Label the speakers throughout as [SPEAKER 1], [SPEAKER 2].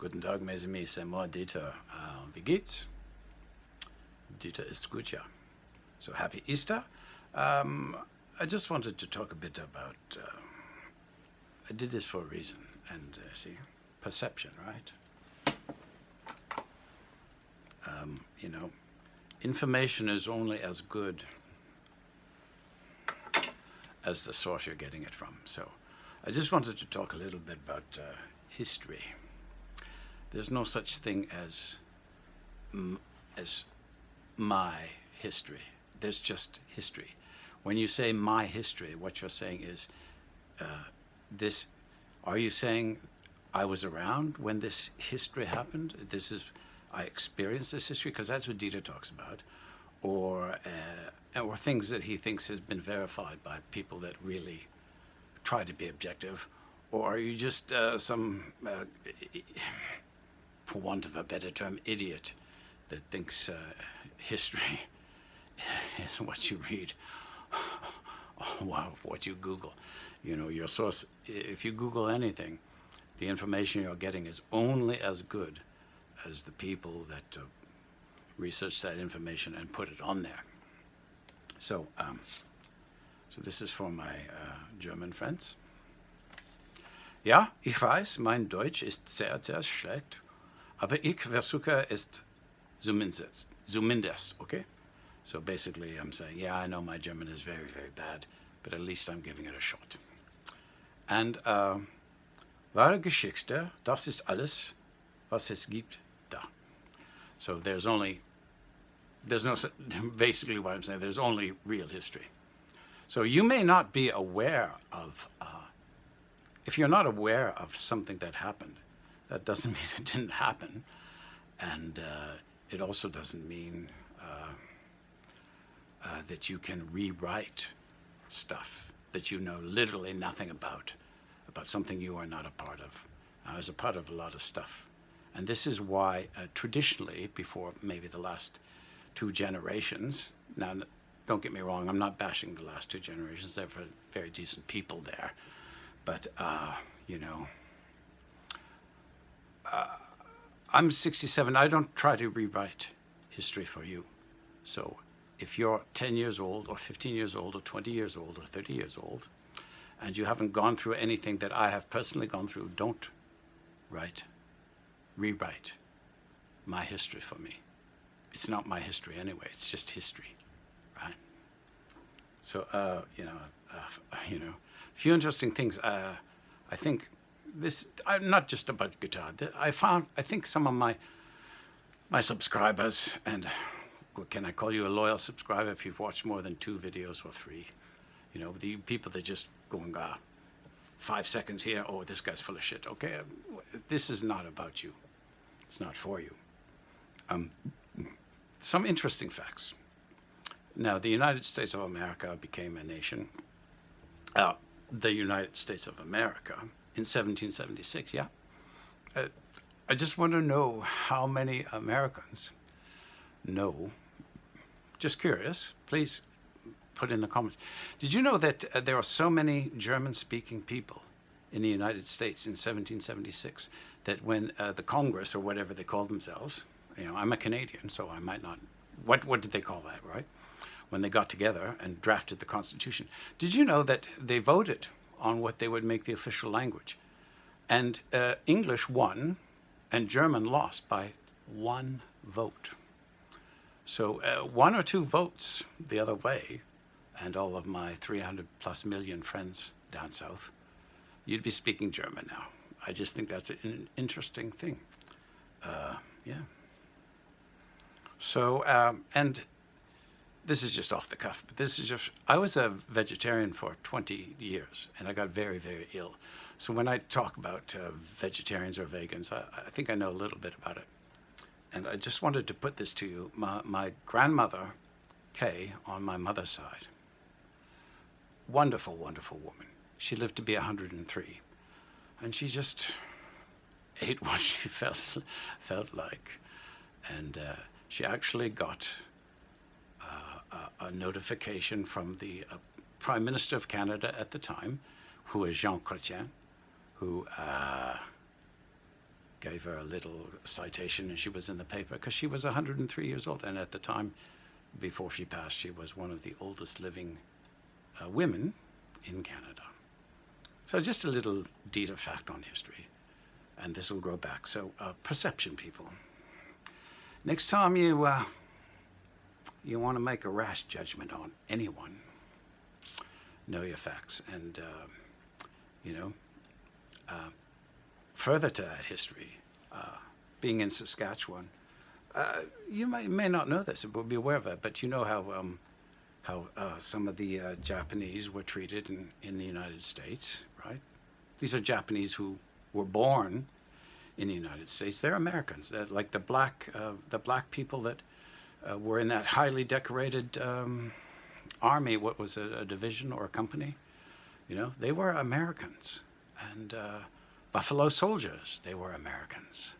[SPEAKER 1] Guten Tag, mes amis, c'est moi, Dieter. Wie geht's? Dieter ist gut, ja. So happy Easter. I just wanted to talk a bit about, I did this for a reason, and see, perception, right? You know, information is only as good as the source you're getting it from. So I just wanted to talk a little bit about history. There's no such thing as my history. There's just history. When you say my history, what you're saying is this. Are you saying I was around when this history happened? I experienced this history, because that's what Dieter talks about, or things that he thinks has been verified by people that really try to be objective, or are you just some, for want of a better term, idiot that thinks history is what you read, what you Google. You know, your source, if you Google anything, the information you're getting is only as good as the people that research that information and put it on there. So, so this is for my German friends. Ja, ich weiß, mein Deutsch ist sehr, sehr schlecht, aber ich versuche es zumindest, okay? So basically I'm saying, yeah, I know my German is very, very bad, but at least I'm giving it a shot. And wahre Geschichte, das ist alles, was es gibt, da. So basically what I'm saying, there's only real history. So you may not be aware of, if you're not aware of something that happened, that doesn't mean it didn't happen. And it also doesn't mean that you can rewrite stuff that you know literally nothing about something you are not a part of. I was a part of a lot of stuff. And this is why traditionally, before maybe the last two generations, now don't get me wrong, I'm not bashing the last two generations, they're very decent people there. But, you know, I'm 67, I don't try to rewrite history for you. So if you're 10 years old or 15 years old or 20 years old or 30 years old, and you haven't gone through anything that I have personally gone through, don't rewrite my history for me. It's not my history anyway, it's just history, right? So, you know, a few interesting things. I think this, not just about guitar, I think some of my subscribers, and can I call you a loyal subscriber if you've watched more than 2 videos or 3? You know, the people that just going, 5 seconds here, oh, this guy's full of shit. Okay, this is not about you. It's not for you. Some interesting facts. Now, the United States of America became a nation. The United States of America in 1776, yeah. I just want to know how many Americans know. Just curious, please put in the comments. Did you know that there are so many German-speaking people in the United States in 1776 that when the Congress, or whatever they call themselves, you know, I'm a Canadian, so I might not, what did they call that, right? When they got together and drafted the Constitution. Did you know that they voted on what they would make the official language? And English won and German lost by 1 vote. So 1 or 2 votes the other way, and all of my 300+ million friends down south, you'd be speaking German now. I just think that's an interesting thing. Yeah. So, and this is just off the cuff, but this is just, I was a vegetarian for 20 years, and I got very, very ill. So when I talk about vegetarians or vegans, I think I know a little bit about it. And I just wanted to put this to you. My grandmother, Kay, on my mother's side, wonderful, wonderful woman. She lived to be 103. And she just ate what she felt like. And she actually got a notification from the Prime Minister of Canada at the time, who is Jean Chrétien, who gave her a little citation, and she was in the paper because she was 103 years old. And at the time, before she passed, she was one of the oldest living women in Canada. So just a little data fact on history. And this will grow back. So perception, people. Next time you want to make a rash judgment on anyone, know your facts. And, further to that history, being in Saskatchewan, you may not know this, but be aware of it, but you know how some of the Japanese were treated in the United States, right? These are Japanese who were born in the United States. They're Americans. They're like the black people that were in that highly decorated army. What was it, a division or a company? You know, they were Americans. And Buffalo Soldiers, they were Americans.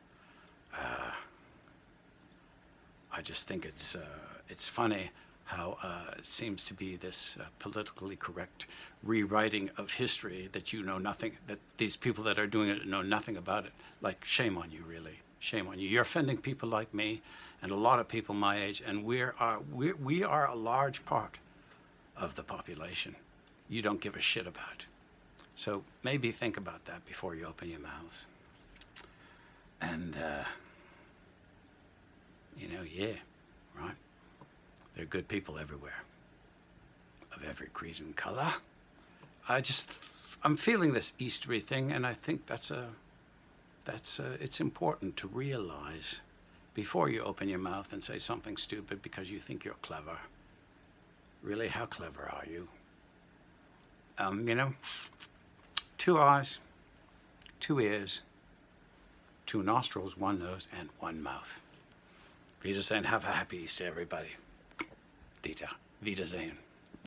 [SPEAKER 1] I just think it's funny how it seems to be this politically correct rewriting of history that you know nothing, that these people that are doing it know nothing about it. Like, shame on you, really. Shame on you. You're offending people like me and a lot of people my age, and we are a large part of the population you don't give a shit about. So maybe think about that before you open your mouths. And, yeah, right? There are good people everywhere, of every creed and color. I'm feeling this Eastery thing, and I think it's important to realize before you open your mouth and say something stupid because you think you're clever. Really, how clever are you? 2 eyes, 2 ears, 2 nostrils, 1 nose, and 1 mouth. Wiedersehen. Have a happy Easter, everybody. Dita. Wiedersehen.